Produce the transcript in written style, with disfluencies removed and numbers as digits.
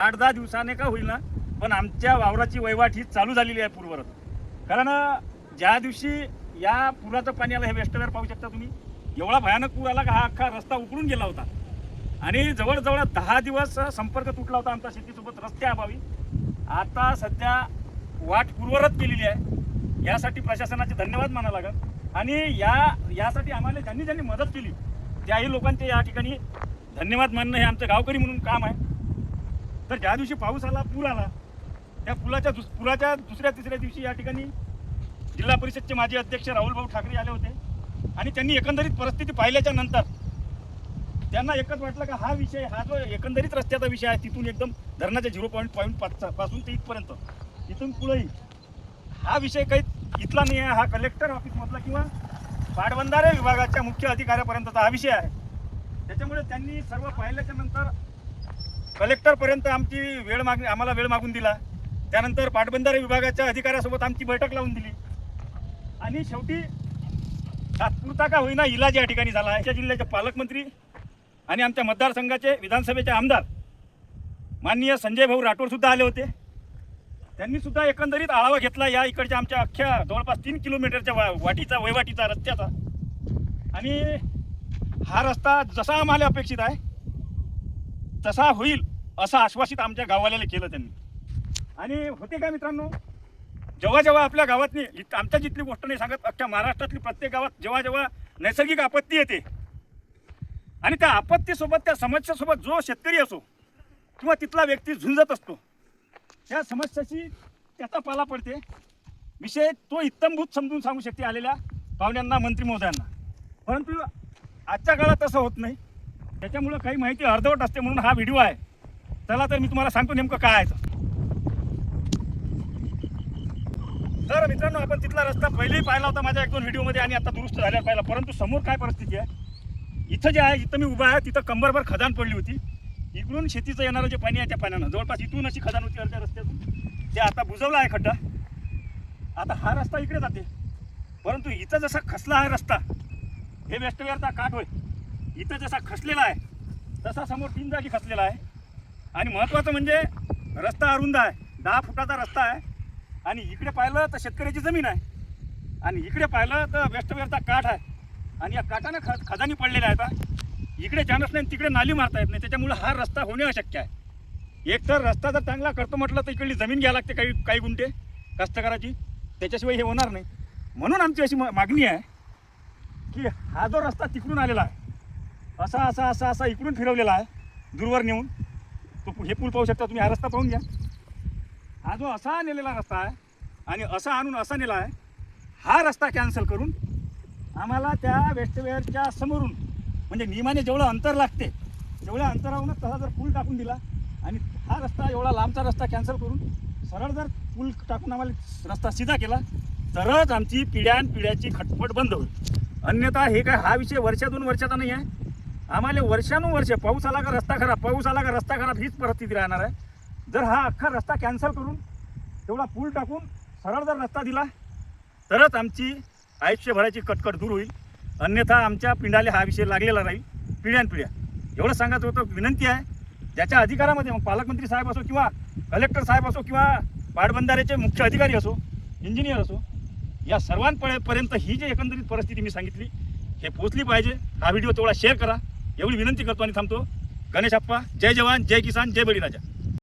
8-10 दिवसाने का होईल ना, पण आमच्या वावराची वहिवाट ही चालू झालेली आहे पूर्ववत. कारण ज्या दिवशी या पुराचं पाणी आलं, हे वेस्टवेअर पाहू शकता तुम्ही, एवढा भयानक पूर आला का हा अख्खा रस्ता उकळून गेला होता आणि जवळजवळ 10 दिवस संपर्क तुटला होता आमच्या शेतीसोबत रस्त्याअभावी. आता सध्या वाट पूर्ववत केलेली आहे. यासाठी प्रशासनाचे धन्यवाद मानावं लागेल. आणि यासाठी आम्हाला ज्यांनी मदत केली त्याही लोकांचे या ठिकाणी धन्यवाद मानणं हे आमचं गावकरी म्हणून काम आहे. तर ज्या दिवशी पाऊस आला, पूर आला, त्या पुराच्या दुसऱ्या तिसऱ्या दिवशी या ठिकाणी जिल्हा परिषदचे माजी अध्यक्ष राहुलभाऊ ठाकरे आले होते आणि त्यांनी एकंदरीत परिस्थिती पाहिल्याच्या नंतर त्यांना एकच वाटलं का हा विषय, हा जो एकंदरीत रस्त्याचा विषय आहे, तिथून एकदम धरणाच्या 0.5 पासून ते इथपर्यंत, इथून पुढेही हा विषय काही इथला नाही आहे. हा कलेक्टर ऑफिसमधला किंवा पाटबंधारे विभागाच्या मुख्य अधिकाऱ्यापर्यंतचा हा विषय आहे. त्याच्यामुळे त्यांनी सर्व पाहिल्याच्या नंतर कलेक्टरपर्यंत आम्हाला वेळ मागून दिला. त्यानंतर पाटबंधारे विभागाच्या अधिकाऱ्यासोबत आमची बैठक लावून दिली आणि शेवटी तात्पुरता का होईना इलाज या ठिकाणी झाला. या जिल्ह्याचे पालकमंत्री आणि आमच्या मतदारसंघाचे विधानसभेचे आमदार माननीय संजय भाऊ राठोड सुद्धा आले होते. त्यांनी सुद्धा एकंदरीत आढावा घेतला या इकडच्या आमच्या अख्ख्या जवळपास 3 किलोमीटरच्या वहिवाटीचा रस्त्याचा. आणि हा रस्ता जसा आम्हाला अपेक्षित आहे तसा होईल असं आश्वासित आमच्या गाववाल्याला केलं त्यांनी. आणि होते काय मित्रांनो, जेव्हा आपल्या गावातनी, आमच्या जिथली गोष्ट नाही सांगत, अख्ख्या महाराष्ट्रातली प्रत्येक गावात जेव्हा नैसर्गिक आपत्ती येते आणि त्या आपत्तीसोबत, त्या समस्येसोबत जो शेतकरी असो किंवा तिथला व्यक्ती झुंजत असतो, त्या समस्येची त्याचा पाला पडते. विषय तो इत्तमभूत समजून सांगू शकते आलेल्या पाहुण्यांना, मंत्री महोदयांना. परंतु आजच्या काळात तसं होत नाही. त्याच्यामुळं काही माहिती अर्धवट असते, म्हणून हा व्हिडिओ आहे. चला तर मी तुम्हाला सांगतो नेमकं काय आहे. तर मित्रांनो, आपण तिथला रस्ता पहिलेही पाहिला होता माझ्या 1-2 व्हिडिओमध्ये आणि आता दुरुस्त झाल्यावर पाहिला. परंतु समोर काय परिस्थिती आहे, इथं जे आहे, इथं मी उभा आहे, तिथं कंबरभर खदान पडली होती. इकडून शेतीचं येणारं जे पाणी आहे त्या पाण्यानं जवळपास इथून अशी खदान होती अर्ध्या रस्त्यातून. ते आता बुजवला आहे खड्डा. आता हा रस्ता इकडे जाते. परंतु इथं जसा खसला आहे रस्ता, हे वेस्टवेअरचा काठ होय, इथं जसा खसलेला आहे तसा समोर 3 जागी खसलेला आहे. आणि महत्त्वाचं म्हणजे रस्ता अरुंद आहे, 10 फुटाचा रस्ता आहे. आणि इकडे पाहिलं तर शेतकऱ्याची जमीन आहे आणि इकडे पाहिलं तर वेस्टवेअरचा काठ आहे. आणि या काठानं खदानी पडलेल्या आहेत. इकडे चान्स नाही, तिकडे नाली मारता येत नाही. त्याच्यामुळे हा रस्ता होणे अशक्य आहे. एक तर रस्ता जर चांगला करतो म्हटलं तर इकडली जमीन घ्यायला लागते काही गुंठे कष्टकराची, त्याच्याशिवाय हे होणार नाही. म्हणून आमची अशी मागणी आहे की हा जो रस्ता तिकडून आलेला आहे, असा इकडून फिरवलेला आहे दूरवर नेऊन, तो हे पूल पाहू शकता तुम्ही, हा रस्ता पाहून घ्या. हा जो असा नेलेला रस्ता आहे आणि असा आणून असा नेला आहे, हा रस्ता कॅन्सल करून आम्हाला त्या वेस्टवेअरच्या समोरून, म्हणजे नियमाने जेवढं अंतर लागते तेवढ्या अंतरावरून तसा जर पूल टाकून दिला आणि हा रस्ता एवढा लांबचा रस्ता कॅन्सल करून सरळ जर पूल टाकून आम्हाला रस्ता सीधा केला तरच आमची पिढ्यानपिढ्याची खटपट बंद होईल. अन्यथा हे काय, हा विषय वर्षा-2 वर्षाचा नाही आहे. आम्हाला वर्षानुवर्ष पाऊस आला का रस्ता खराब, पाऊस आला का रस्ता खराब, हीच परिस्थिती राहणार आहे. जर हा अख्खा रस्ता कॅन्सल करून तेवढा पूल टाकून सरळ जर रस्ता दिला तरच आमची आयुष्यभराची कटकट दूर होईल. अन्यथा आमच्या पिंडाला हा विषय लागलेला राहील पिढ्यानपिढ्या. एवढं सांगायचं होतं. विनंती आहे, ज्याच्या अधिकारामध्ये, मग पालकमंत्री साहेब असो किंवा कलेक्टर साहेब असो किंवा पाटबंधारेचे मुख्य अधिकारी असो, इंजिनियर असो, या सर्वांपर्यंत ही जी एकंदरीत परिस्थिती मी सांगितली हे पोचली पाहिजे. हा व्हिडिओ तेवढा शेअर करा एवढी विनंती करतो आणि थांबतो. गणेश अप्पा, जय जवान, जय किसान, जय बळीराजा.